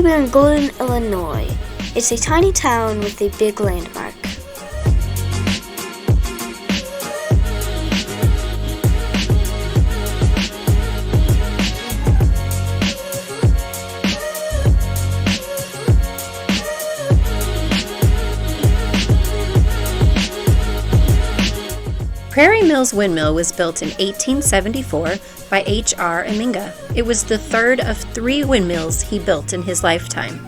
we're in Golden, Illinois. It's a tiny town with a big landmark. Prairie Mills Windmill was built in 1874 by H.R. Wienke. It was the third of 3 windmills he built in his lifetime.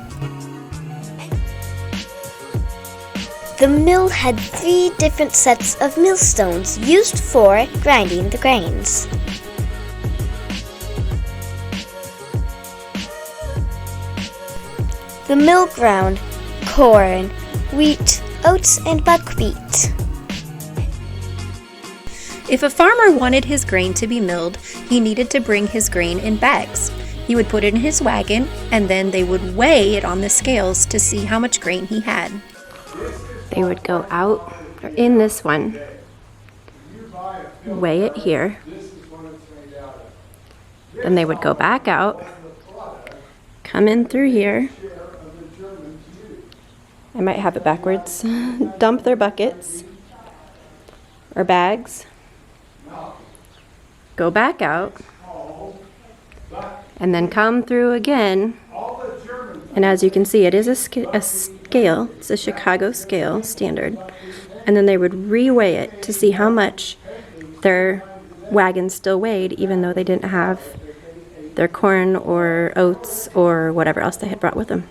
The mill had 3 different sets of millstones used for grinding the grains. The mill ground corn, wheat, oats, and buckwheat. If a farmer wanted his grain to be milled, he needed to bring his grain in bags. He would put it in his wagon, and then they would weigh it on the scales to see how much grain he had. They would go out in this one, weigh it here, then they would go back out, come in through here, I might have it backwards, dump their buckets or bags, go back out, and then come through again. And as you can see, it is a scale. It's a Chicago scale standard. And then they would reweigh it to see how much their wagon still weighed, even though they didn't have their corn or oats or whatever else they had brought with them.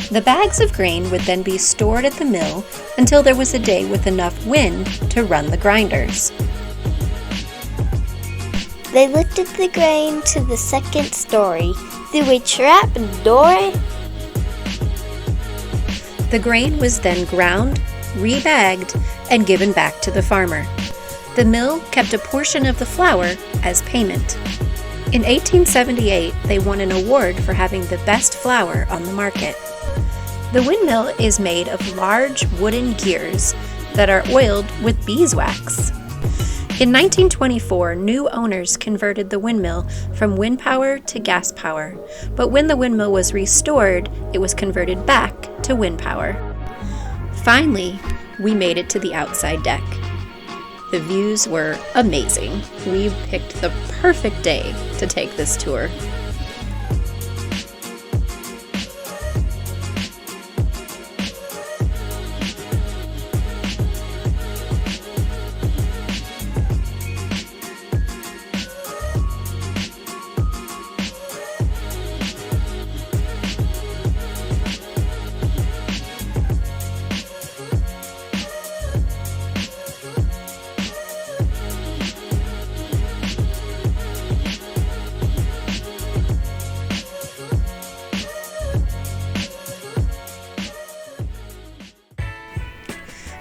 The bags of grain would then be stored at the mill until there was a day with enough wind to run the grinders. They lifted the grain to the second story through a trap door. The grain was then ground, rebagged, and given back to the farmer. The mill kept a portion of the flour as payment. In 1878, they won an award for having the best flour on the market. The windmill is made of large wooden gears that are oiled with beeswax. In 1924, new owners converted the windmill from wind power to gas power, but when the windmill was restored, it was converted back to wind power. Finally, we made it to the outside deck. The views were amazing. We picked the perfect day to take this tour.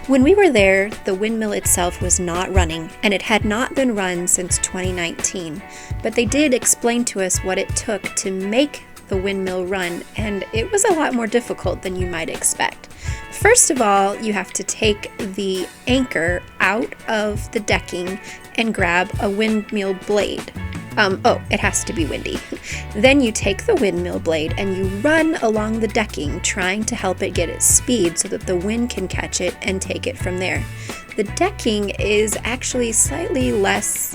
When we were there, the windmill itself was not running, and it had not been run since 2019. But they did explain to us what it took to make the windmill run, and it was a lot more difficult than you might expect. First of all, you have to take the anchor out of the decking and grab a windmill blade. It has to be windy. Then you take the windmill blade and you run along the decking, trying to help it get its speed so that the wind can catch it and take it from there. The decking is actually slightly less,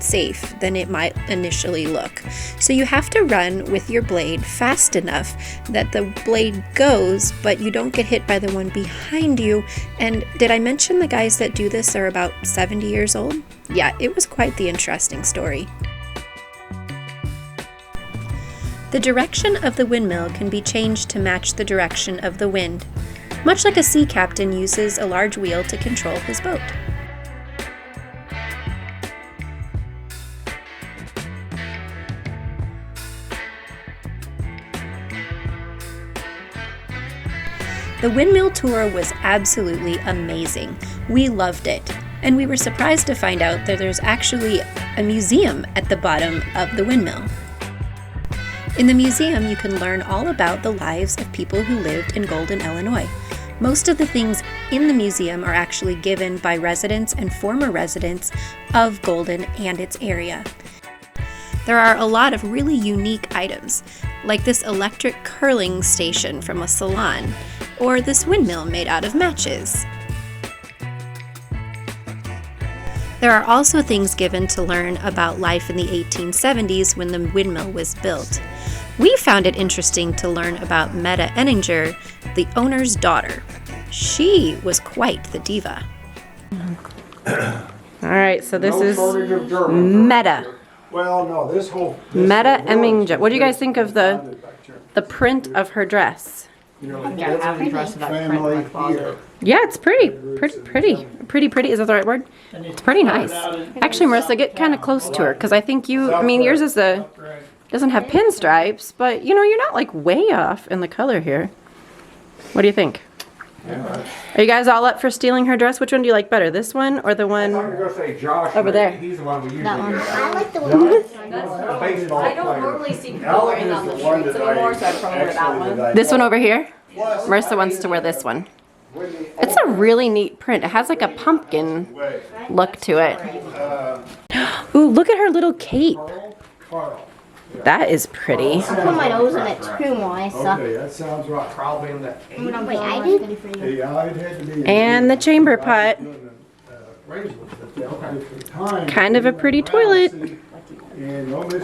safe than it might initially look. So you have to run with your blade fast enough that the blade goes, but you don't get hit by the one behind you. And did I mention the guys that do this are about 70 years old? Yeah, it was quite the interesting story. The direction of the windmill can be changed to match the direction of the wind, much like a sea captain uses a large wheel to control his boat. The windmill tour was absolutely amazing. We loved it, and we were surprised to find out that there's actually a museum at the bottom of the windmill. In the museum, you can learn all about the lives of people who lived in Golden, Illinois. Most of the things in the museum are actually given by residents and former residents of Golden and its area. There are a lot of really unique items, like this electric curling station from a salon, or this windmill made out of matches. There are also things given to learn about life in the 1870s when the windmill was built. We found it interesting to learn about Meta Enninger, the owner's daughter. She was quite the diva. All right, so this is Meta. Well, no, this whole Meta Enninger. What do you guys think of the print of her dress? family here. Yeah, it's pretty. Is that the right word? It's pretty nice. Actually, Marissa, get kind of close to her because I think yours is doesn't have pinstripes, but you know, you're not like way off in the color here. What do you think? Are you guys all up for stealing her dress? Which one do you like better, this one or the one over there? He's the one we usually That one. get. I like the one. I don't normally see people wearing that on the streets anymore, so I probably wear that one. This one over here? Marissa wants to wear this one. It's a really neat print. It has like a pumpkin look to it. Ooh, look at her little cape. That is pretty. I put my nose in it too, Marissa. Okay, that sounds right. Probably in the Wait, I did? Yeah, it had to be. And the chamber pot. Kind of a pretty toilet.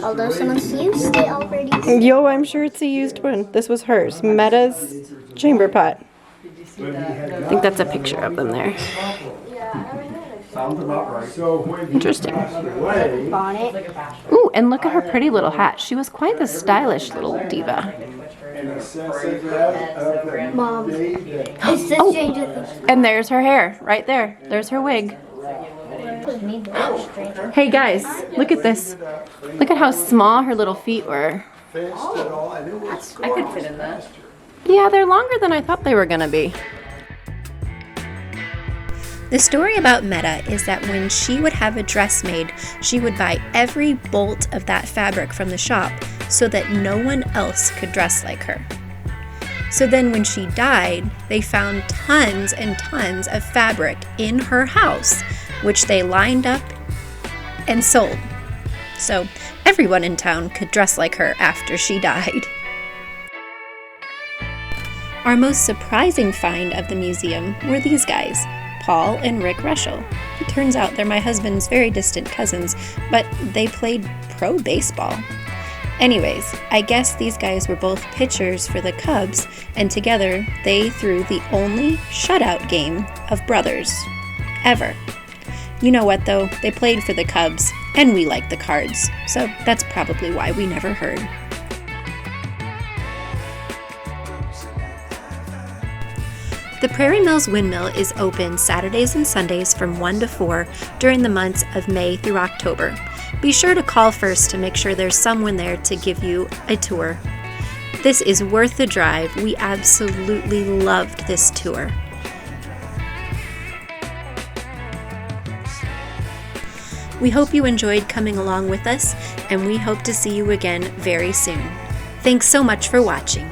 Although someone's used it already. Yo, I'm sure it's a used one. This was hers. Meta's chamber pot. I think that's a picture of them there. Sounds about right. So when he Interesting. passed away, Bonnet. Ooh, and look at her pretty little hat. She was quite the stylish little diva. and it says that of the Mom. day that It's the stranger. And there's her hair, right there. There's her wig. Hey guys, look at this. Look at how small her little feet were. fenced it all, and it was I could fit in that. Yeah, they're longer than I thought they were gonna be. The story about Meta is that when she would have a dress made, she would buy every bolt of that fabric from the shop so that no one else could dress like her. So then when she died, they found tons and tons of fabric in her house, which they lined up and sold. So everyone in town could dress like her after she died. Our most surprising find of the museum were these guys, Paul and Rick Reushel. It turns out they're my husband's very distant cousins, but they played pro baseball. Anyways, I guess these guys were both pitchers for the Cubs, and together they threw the only shutout game of brothers ever. You know what though? They played for the Cubs, and we like the Cards, so that's probably why we never heard. The Prairie Mills Windmill is open Saturdays and Sundays from 1 to 4 during the months of May through October. Be sure to call first to make sure there's someone there to give you a tour. This is worth the drive. We absolutely loved this tour. We hope you enjoyed coming along with us, and we hope to see you again very soon. Thanks so much for watching.